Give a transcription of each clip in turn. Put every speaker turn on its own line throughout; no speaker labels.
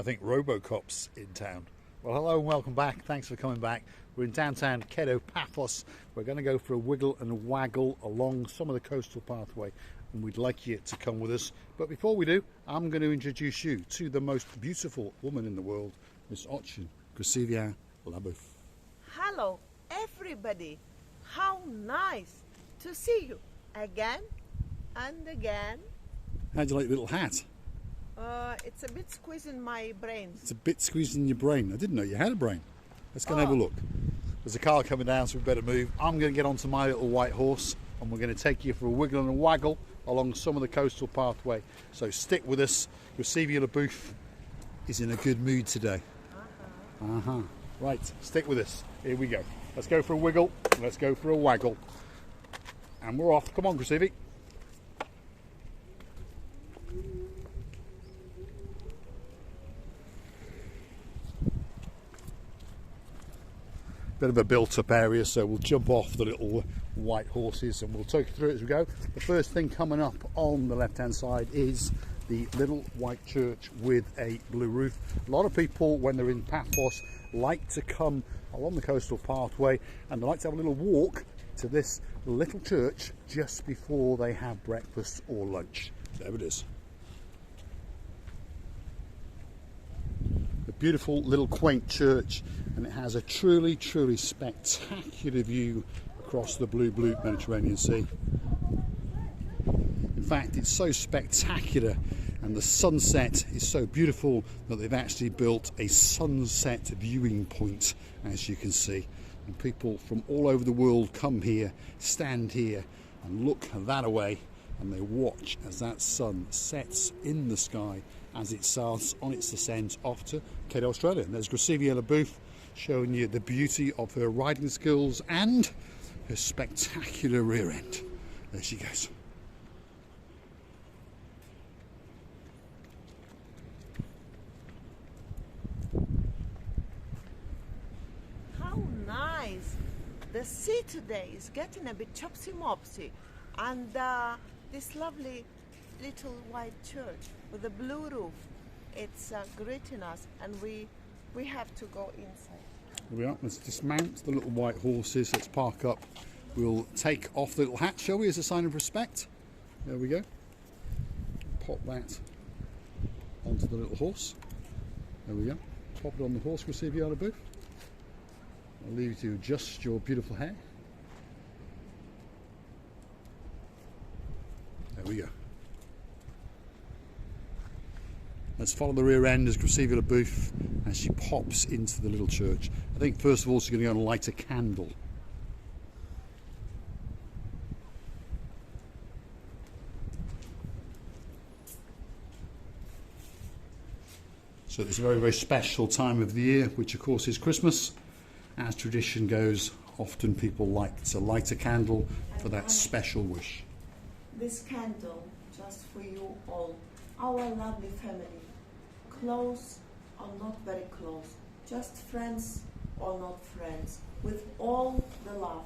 think Robocop's in town. Well, hello and welcome back. Thanks for coming back. We're in downtown Kedo, Paphos. We're going to go for a wiggle and waggle along some of the coastal pathway, and we'd like you to come with us. But before we do, I'm going to introduce you to the most beautiful woman in the world, Miss Ochin Gracevia Labouf.
Hello, everybody. How nice to see you again and again.
How do you like your little hat?
It's a bit squeezing my brain.
It's a bit squeezing your brain. I didn't know you had a brain. Let's go and have a look. There's a car coming down, so we better move. I'm going to get onto my little white horse, and we're going to take you for a wiggle and a waggle along some of the coastal pathway. So stick with us. Gracevia Labouf is in a good mood today. Right, stick with us. Here we go. Let's go for a wiggle. Let's go for a waggle. And we're off. Come on, Gracevia. Bit of a built-up area, so we'll jump off the little white horses and we'll take you through it as we go. The first thing coming up on the left-hand side is the little white church with a blue roof. A lot of people, when they're in Paphos, like to come along the coastal pathway and they like to have a little walk to this little church just before they have breakfast or lunch. There it is. A beautiful little quaint church, and it has a truly spectacular view across the blue Mediterranean Sea. In fact, it's so spectacular and the sunset is so beautiful that they've actually built a sunset viewing point, as you can see, and people from all over the world come here, stand here and look that away, and they watch as that sun sets in the sky as it starts on its descent off to Kedo, Australia. And there's Gracevia Labouf showing you the beauty of her riding skills and her spectacular rear end. There she goes.
How nice. The sea today is getting a bit chopsy-mopsy, and this lovely little white church with a blue roof, it's greeting us, and we have to go inside.
Here we are. Let's dismount the little white horses. Let's park up. We'll take off the little hat, shall we, as a sign of respect? There we go. Pop that onto the little horse. There we go. Pop it on the horse, Gracevia Labouf. I'll leave you to adjust your beautiful hair. There we go. Let's follow the rear end as Gracevia Labouf as she pops into the little church. I think first of all she's going to go and light a candle. So it's a very special time of the year, which of course is Christmas. As tradition goes, often people like to light a candle for that special wish.
This candle just for you all, our lovely family. Close or not very close, just friends or not friends, with all the love.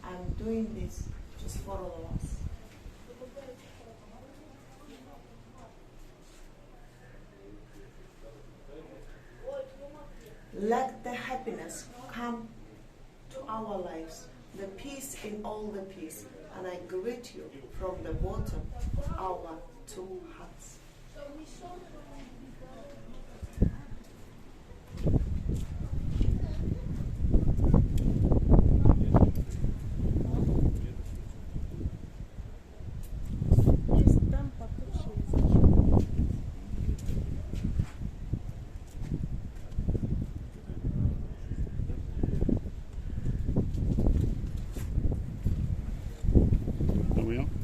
I'm doing this just for all of us. Let the happiness come to our lives, the peace in all the peace, and I greet you from the bottom of our two hearts.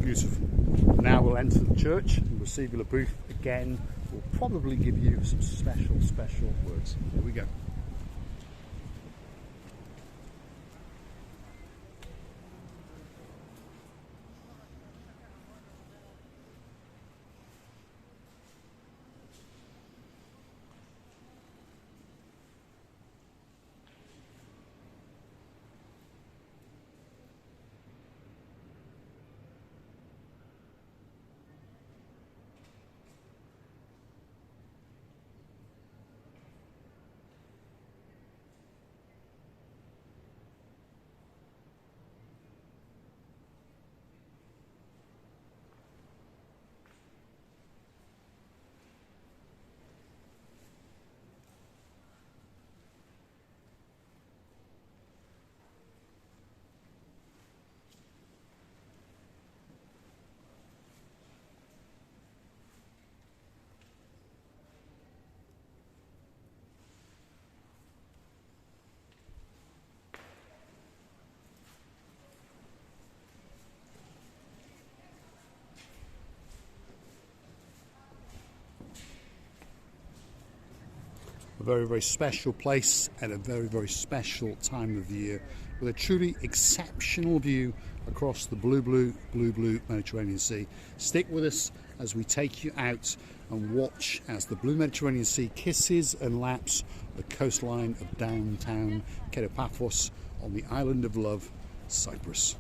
Beautiful. Now we'll enter the church and Gracevia Labouf again will probably give you some special words. Here we go. very, very special place at a very, very special time of the year with a truly exceptional view across the blue Mediterranean Sea. Stick with us as we take you out and watch as the blue Mediterranean Sea kisses and laps the coastline of downtown Paphos on the island of love, Cyprus.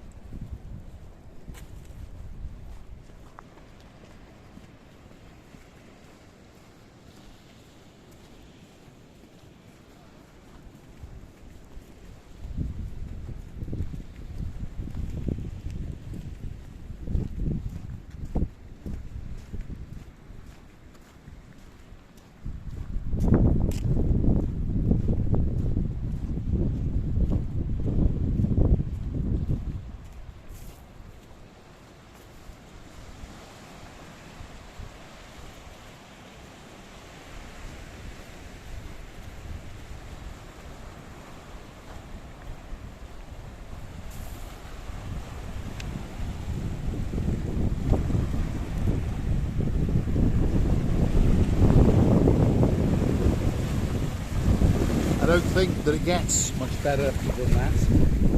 I don't think that it gets much better than that.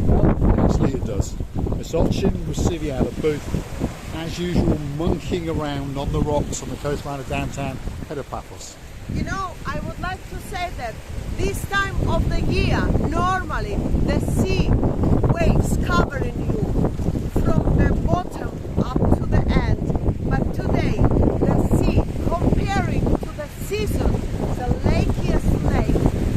Well, actually it does. Misochin Rusiviala booth, as usual, monkeying around on the rocks on the coastline of downtown Paphos.
You know, I would like to say that this time of the year, normally the sea waves covering you from the bottom up to the end. But today, the sea, comparing to the season, the lakiest lake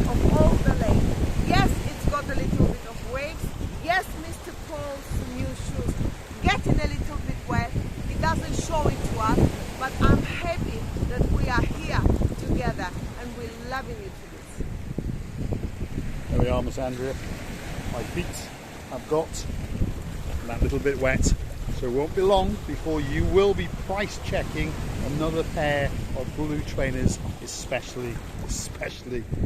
of all the lake. Yes, it's got a little bit of waves. Yes, Mr. Paul's new shoes getting a little bit wet. It doesn't show it to us, but I'm happy that we are here together and we're loving you to this.
There we are, Miss Andrea. My feet have got that little bit wet, so it won't be long before you will be price checking another pair of blue trainers, especially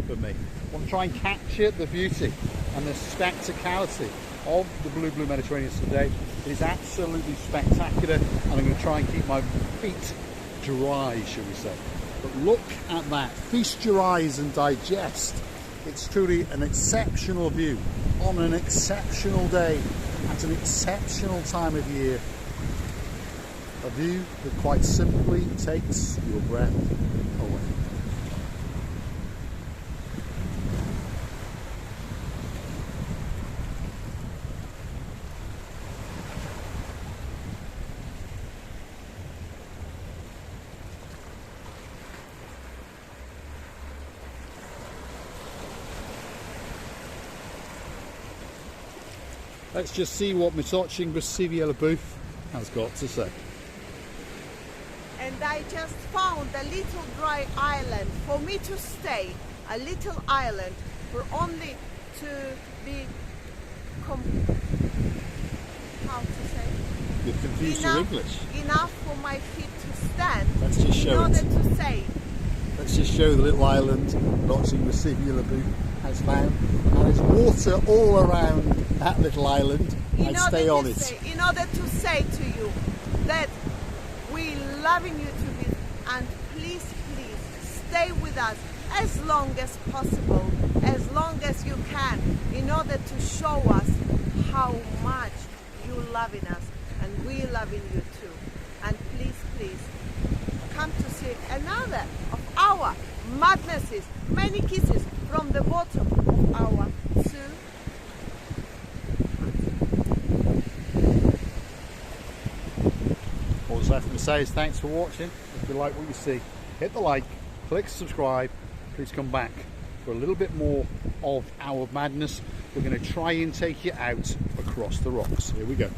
for me. I want to try and capture the beauty and the spectacality of the blue Mediterranean today. It is absolutely spectacular, and I'm going to try and keep my feet dry, shall we say. But look at that, feast your eyes and digest. It's truly an exceptional view on an exceptional day at an exceptional time of year. A view that quite simply takes your breath away. Let's just see what Misochin Rusiviala booth has got to say.
And I just found a little dry island for me to stay, a little island for only to be, how to say?
You're confused with English.
Enough for my feet to stand.
Let's just show
in order
it.
to say.
Let's just show the little island Misochin Rusiviala booth has found. And there's water all around that little island. And stay on it.
In order to say to you that we loving you to bits, and please stay with us as long as possible, as long as you can, in order to show us how much you loving us and we loving you too. And please come to see another of our madnesses. Many kisses from the bottom of our zoo.
All that's left to say is thanks for watching. If you like what you see, hit the like, click subscribe. Please come back for a little bit more of our madness. We're going to try and take you out across the rocks. Here we go.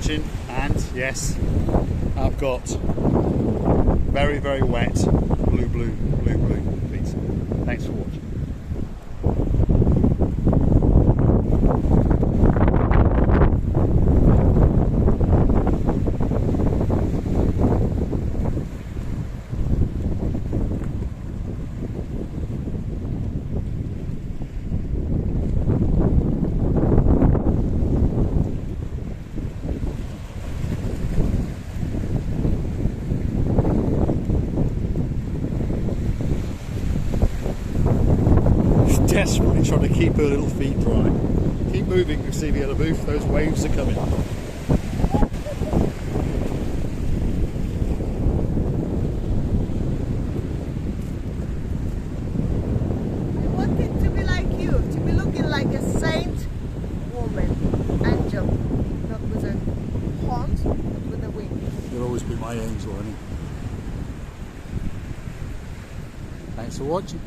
watching, and yes, I've got very, very wet blue feet. Thanks for watching. Desperately trying to keep her little feet dry. Keep moving, you see the other booth, those waves are coming.
I want it to be like you, to be looking like a saint woman, angel, not with a horns, but with a wing.
You'll always be my angel, honey. Thanks for watching.